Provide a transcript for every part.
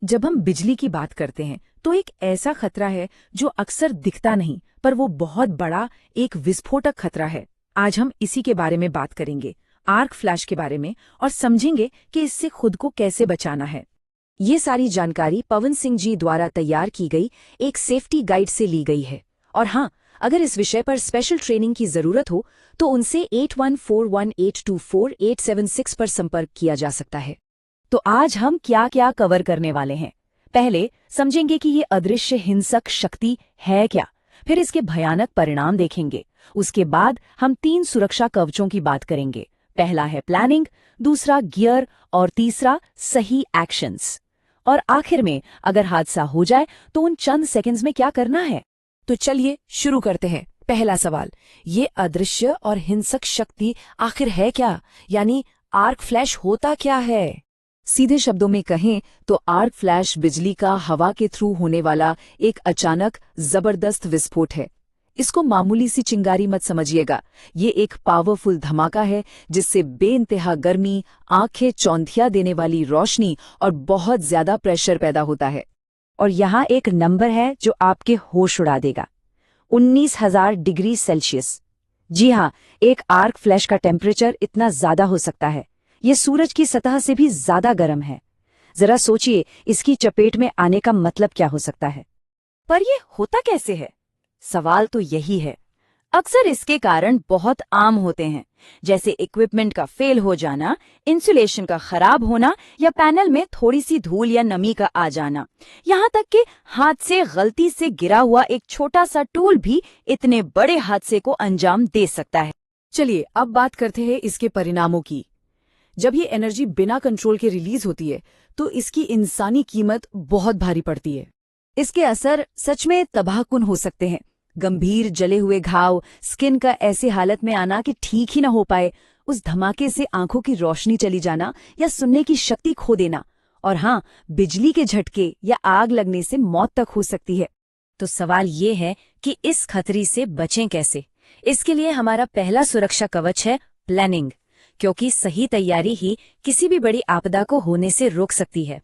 जब हम बिजली की बात करते हैं तो एक ऐसा खतरा है जो अक्सर दिखता नहीं, पर वो बहुत बड़ा एक विस्फोटक खतरा है। आज हम इसी के बारे में बात करेंगे, आर्क फ्लैश के बारे में, और समझेंगे कि इससे खुद को कैसे बचाना है। ये सारी जानकारी पवन सिंह जी द्वारा तैयार की गई एक सेफ्टी गाइड से ली गई है। और हाँ, अगर इस विषय पर स्पेशल ट्रेनिंग की जरूरत हो तो उनसे 8141824876 पर संपर्क किया जा सकता है। तो आज हम क्या क्या कवर करने वाले हैं। पहले समझेंगे कि ये अदृश्य हिंसक शक्ति है क्या, फिर इसके भयानक परिणाम देखेंगे। उसके बाद हम 3 सुरक्षा कवचों की बात करेंगे। पहला है प्लानिंग, दूसरा गियर और तीसरा सही एक्शंस। और आखिर में अगर हादसा हो जाए तो उन चंद सेकंड्स में क्या करना है। तो चलिए शुरू करते हैं। पहला सवाल, ये अदृश्य और हिंसक शक्ति आखिर है क्या, यानी आर्क फ्लैश होता क्या है। सीधे शब्दों में कहें तो आर्क फ्लैश बिजली का हवा के थ्रू होने वाला एक अचानक जबरदस्त विस्फोट है। इसको मामूली सी चिंगारी मत समझिएगा, ये एक पावरफुल धमाका है जिससे बेइंतहा गर्मी, आंखें चौंधिया देने वाली रोशनी और बहुत ज्यादा प्रेशर पैदा होता है। और यहाँ एक नंबर है जो आपके होश उड़ा देगा, 19,000 डिग्री सेल्सियस। जी हाँ, एक आर्क फ्लैश का टेम्परेचर इतना ज्यादा हो सकता है, ये सूरज की सतह से भी ज्यादा गर्म है। जरा सोचिए, इसकी चपेट में आने का मतलब क्या हो सकता है। पर ये होता कैसे है, सवाल तो यही है। अक्सर इसके कारण बहुत आम होते हैं, जैसे इक्विपमेंट का फेल हो जाना, इंसुलेशन का खराब होना, या पैनल में थोड़ी सी धूल या नमी का आ जाना। यहाँ तक कि हाथ से गलती से गिरा हुआ एक छोटा सा टूल भी इतने बड़े हादसे को अंजाम दे सकता है। चलिए अब बात करते हैं इसके परिणामों की। जब ये एनर्जी बिना कंट्रोल के रिलीज होती है तो इसकी इंसानी कीमत बहुत भारी पड़ती है। इसके असर सच में तबाहकुन हो सकते हैं। गंभीर जले हुए घाव, स्किन का ऐसे हालत में आना कि ठीक ही न हो पाए, उस धमाके से आंखों की रोशनी चली जाना या सुनने की शक्ति खो देना, और हाँ, बिजली के झटके या आग लगने से मौत तक हो सकती है। तो सवाल ये है कि इस खतरे से बचें कैसे। इसके लिए हमारा पहला सुरक्षा कवच है प्लानिंग, क्योंकि सही तैयारी ही किसी भी बड़ी आपदा को होने से रोक सकती है।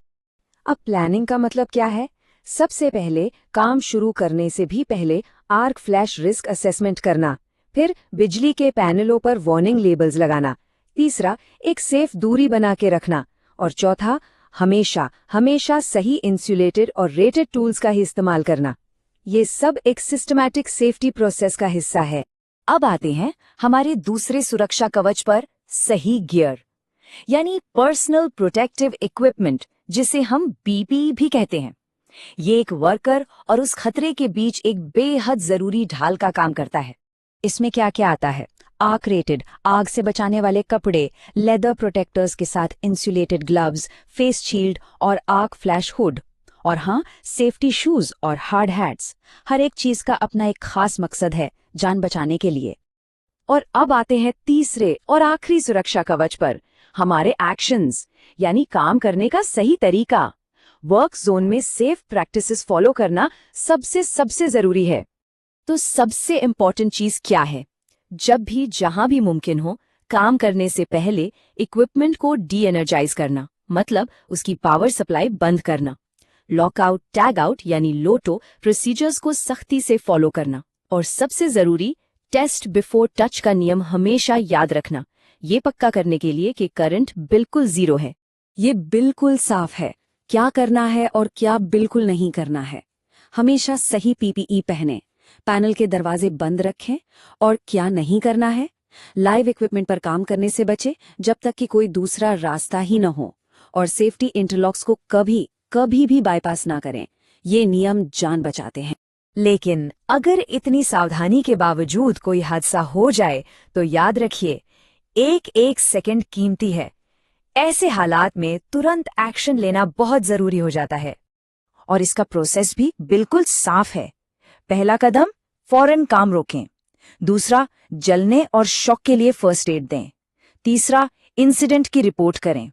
अब प्लानिंग का मतलब क्या है। सबसे पहले काम शुरू करने से भी पहले आर्क फ्लैश रिस्क असेसमेंट करना, फिर बिजली के पैनलों पर वार्निंग लेबल्स लगाना, तीसरा एक सेफ दूरी बना के रखना, और चौथा हमेशा सही इंसुलेटेड और रेटेड टूल्स का ही इस्तेमाल करना। ये सब एक सिस्टमैटिक सेफ्टी प्रोसेस का हिस्सा है। अब आते हैं हमारे दूसरे सुरक्षा कवच पर, सही गियर, यानी पर्सनल प्रोटेक्टिव इक्विपमेंट, जिसे हम पीपीई भी कहते हैं। ये एक वर्कर और उस खतरे के बीच एक बेहद जरूरी ढाल का काम करता है। इसमें क्या क्या आता है। आर्क रेटेड, आग से बचाने वाले कपड़े, लेदर प्रोटेक्टर्स के साथ इंसुलेटेड ग्लव्स, फेस शील्ड और आर्क फ्लैश हुड, और हाँ, सेफ्टी शूज और हार्ड हैट्स। हर एक चीज का अपना एक खास मकसद है, जान बचाने के लिए। और अब आते हैं तीसरे और आखिरी सुरक्षा कवच पर, हमारे एक्शंस, यानी काम करने का सही तरीका। वर्क जोन में सेफ प्रैक्टिसेस फॉलो करना सबसे जरूरी है। तो सबसे इम्पोर्टेंट चीज क्या है। जब भी जहां भी मुमकिन हो, काम करने से पहले इक्विपमेंट को डी एनर्जाइज करना, मतलब उसकी पावर सप्लाई बंद करना। लॉकआउट टैग आउट यानी लोटो प्रोसीजर्स को सख्ती से फॉलो करना। और सबसे जरूरी, टेस्ट बिफोर टच का नियम हमेशा याद रखना, ये पक्का करने के लिए कि करंट बिल्कुल जीरो है। ये बिल्कुल साफ है क्या करना है और क्या बिल्कुल नहीं करना है। हमेशा सही पीपीई पहने, पैनल के दरवाजे बंद रखें, और क्या नहीं करना है, लाइव इक्विपमेंट पर काम करने से बचे जब तक कि कोई दूसरा रास्ता ही न हो, और सेफ्टी इंटरलॉक्स को कभी भी बाईपास ना करें। ये नियम जान बचाते हैं। लेकिन अगर इतनी सावधानी के बावजूद कोई हादसा हो जाए तो याद रखिए, एक सेकंड कीमती है। ऐसे हालात में तुरंत एक्शन लेना बहुत जरूरी हो जाता है, और इसका प्रोसेस भी बिल्कुल साफ है। पहला कदम, फौरन काम रोकें। दूसरा, जलने और शॉक के लिए फर्स्ट एड दें। तीसरा, इंसिडेंट की रिपोर्ट करें।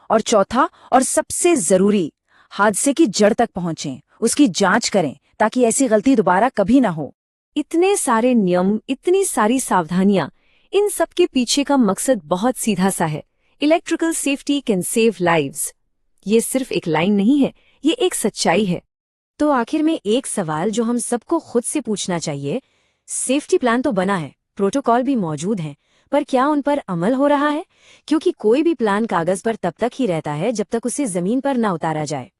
और चौथा और सबसे जरूरी, हादसे की जड़ तक पहुंचें, उसकी जांच करें, ताकि ऐसी गलती दोबारा कभी ना हो। इतने सारे नियम, इतनी सारी सावधानियां, इन सब के पीछे का मकसद बहुत सीधा सा है। Electrical safety can save lives. ये सिर्फ एक लाइन नहीं है, ये एक सच्चाई है। तो आखिर में एक सवाल जो हम सबको खुद से पूछना चाहिए, सेफ्टी प्लान तो बना है, प्रोटोकॉल भी मौजूद हैं, पर क्या उन पर अमल हो रहा है? क्योंकि कोई भी प्लान कागज पर तब तक ही रहता है जब तक उसे जमीन पर ना उतारा जाए।